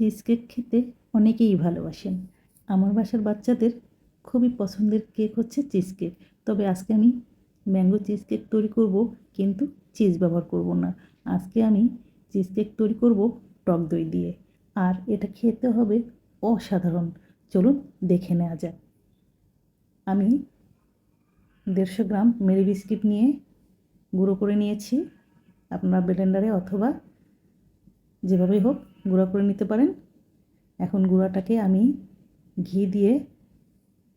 Cheese cake খেতে অনেকেই ভালোবাসেন। আমার বাসার বাচ্চাদের খুবই পছন্দের কেক হচ্ছে চিজ কেক। তবে আজকে আমি ম্যাঙ্গো চিজ কেক তৈরি করব, কিন্তু চিজ ব্যবহার করব না। আজকে আমি চিজ কেক তৈরি করব টক দই দিয়ে, আর এটা খেতে হবে অসাধারণ। চলুন দেখে নেওয়া যাক। আমি 150 গ্রাম মেরি বিস্কিট নিয়ে গুঁড়ো করে নিয়েছি। আপনারা ব্লেন্ডারে অথবা যেভাবেই হোক গুঁড়ো করে নিতে পারেন। এখন গুঁড়াটাকে আমি ঘি দিয়ে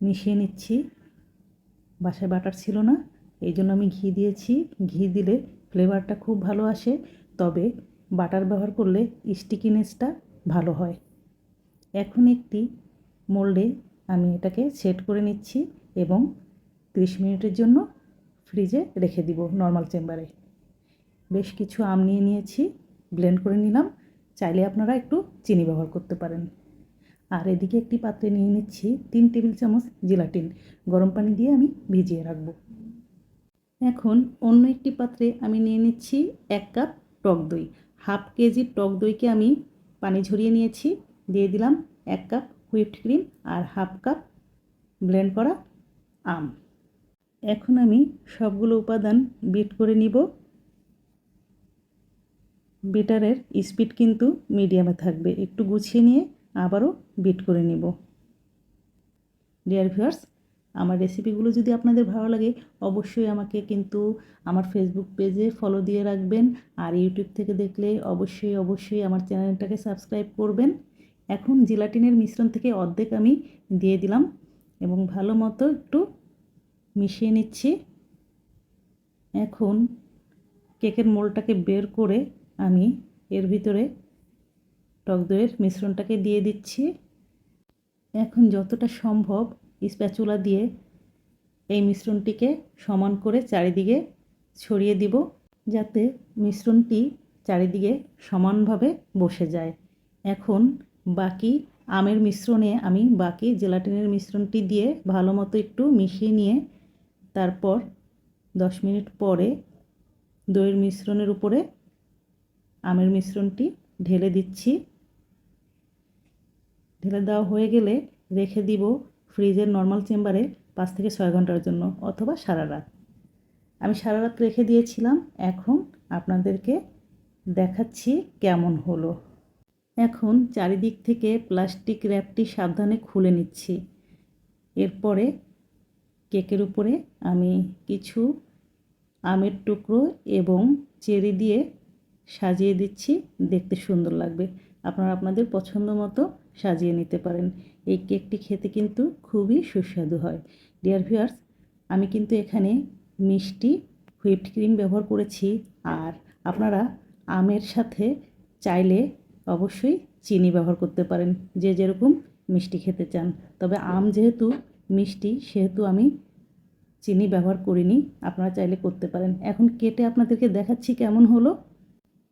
মিশিয়ে নিচ্ছি। বাসায় বাটার ছিল না, এই জন্য আমি ঘি দিয়েছি। ঘি দিলে ফ্লেভারটা খুব ভালো আসে, তবে বাটার ব্যবহার করলে স্টিকিনেসটা ভালো হয়। এখন একটি মোল্ডে আমি এটাকে সেট করে নিচ্ছি এবং 30 মিনিটের জন্য ফ্রিজে রেখে দিব নর্মাল চেম্বারে। বেশ কিছু আম নিয়ে নিয়েছি, ব্লেন্ড করে নিলাম। চাইলে আপনারা একটু চিনি ব্যবহার করতে পারেন। আর এদিকে একটি পাত্রে নিয়ে নিচ্ছি 3 টেবিল চামচ জেলাটিন। গরম পানি দিয়ে আমি ভিজিয়ে রাখবো। এখন অন্য একটি পাত্রে আমি নিয়ে নিচ্ছি 1 কাপ টক দই। হাফ কেজি টক দইকে আমি পানি ঝরিয়ে নিয়েছি। দিয়ে দিলাম 1 কাপ হুইপড ক্রিম আর হাফ কাপ ব্লেন্ড করা আম। এখন আমি সবগুলো উপাদান বিট করে নিব। বিটারের স্পিড কিন্তু মিডিয়ামে থাকবে। একটু গুছিয়ে নিয়ে আবারও বিট করে নিব। ডিয়ার ভিউয়ার্স, আমার রেসিপিগুলো যদি আপনাদের ভালো লাগে অবশ্যই আমাকে কিন্তু আমার ফেসবুক পেজে ফলো দিয়ে রাখবেন। আর ইউটিউব থেকে দেখলে অবশ্যই আমার চ্যানেলটাকে সাবস্ক্রাইব করবেন। এখন জেলাটিনের মিশ্রণ থেকে অর্ধেক আমি দিয়ে দিলাম এবং ভালো মতো একটু মিশিয়ে নিচ্ছি। এখন কেকের মোল্ডটাকে বের করে আমি এর ভিতরে টক দইয়ের মিশ্রণটাকে দিয়ে দিচ্ছি। এখন যতটা সম্ভব স্প্যাচুলা দিয়ে এই মিশ্রণটিকে সমান করে চারিদিকে ছড়িয়ে দিব, যাতে মিশ্রণটি চারিদিকে সমানভাবে বসে যায়। এখন বাকি আমের মিশ্রণে আমি বাকি জেলাটিনের মিশ্রণটি দিয়ে ভালো মতো একটু মিশিয়ে নিয়ে তারপর 10 মিনিট পরে দইয়ের মিশ্রণের উপরে আমের মিশ্রণটি ঢেলে দিচ্ছি। ঢেলে দেওয়া হয়ে গেলে রেখে দিব ফ্রিজের নর্মাল চেম্বারে 5 থেকে 6 ঘন্টার জন্য, অথবা সারা রাত। আমি সারা রাত রেখে দিয়েছিলাম। এখন আপনাদেরকে দেখাচ্ছি কেমন হলো। এখন চারিদিক থেকে প্লাস্টিক র্যাপটি সাবধানে খুলে নিচ্ছি। এরপরে কেকের উপরে আমি কিছু আমের টুকরো এবং চেরি দিয়ে সাজিয়ে দিচ্ছি। দেখতে সুন্দর লাগবে। আপনারা আপনাদের পছন্দ মতো সাজিয়ে নিতে পারেন। এই কেকটি খেতে কিন্তু খুবই সুস্বাদু হয়। ডিয়ার ভিউয়ার্স, আমি কিন্তু এখানে মিষ্টি হুইপড ক্রিম ব্যবহার করেছি। আর আপনারা আমের সাথে চাইলে অবশ্যই চিনি ব্যবহার করতে পারেন, যে যেরকম মিষ্টি খেতে চান। তবে আম যেহেতু মিষ্টি, সেহেতু আমি চিনি ব্যবহার করিনি। আপনারা চাইলে করতে পারেন। এখন কেটে আপনাদেরকে দেখাচ্ছি কেমন হলো।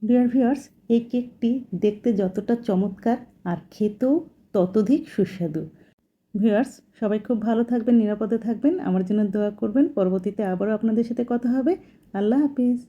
ডিয়ার ভিউয়ার্স, এই কেকটি দেখতে যতটা চমৎকার আর খেতেও ততোধিক সুস্বাদু। ভিউয়ার্স, সবাই খুব ভালো থাকবেন, নিরাপদে থাকবেন, আমার জন্য দোয়া করবেন। পরবর্তীতে আবারও আপনাদের সাথে কথা হবে। আল্লাহ হাফিজ।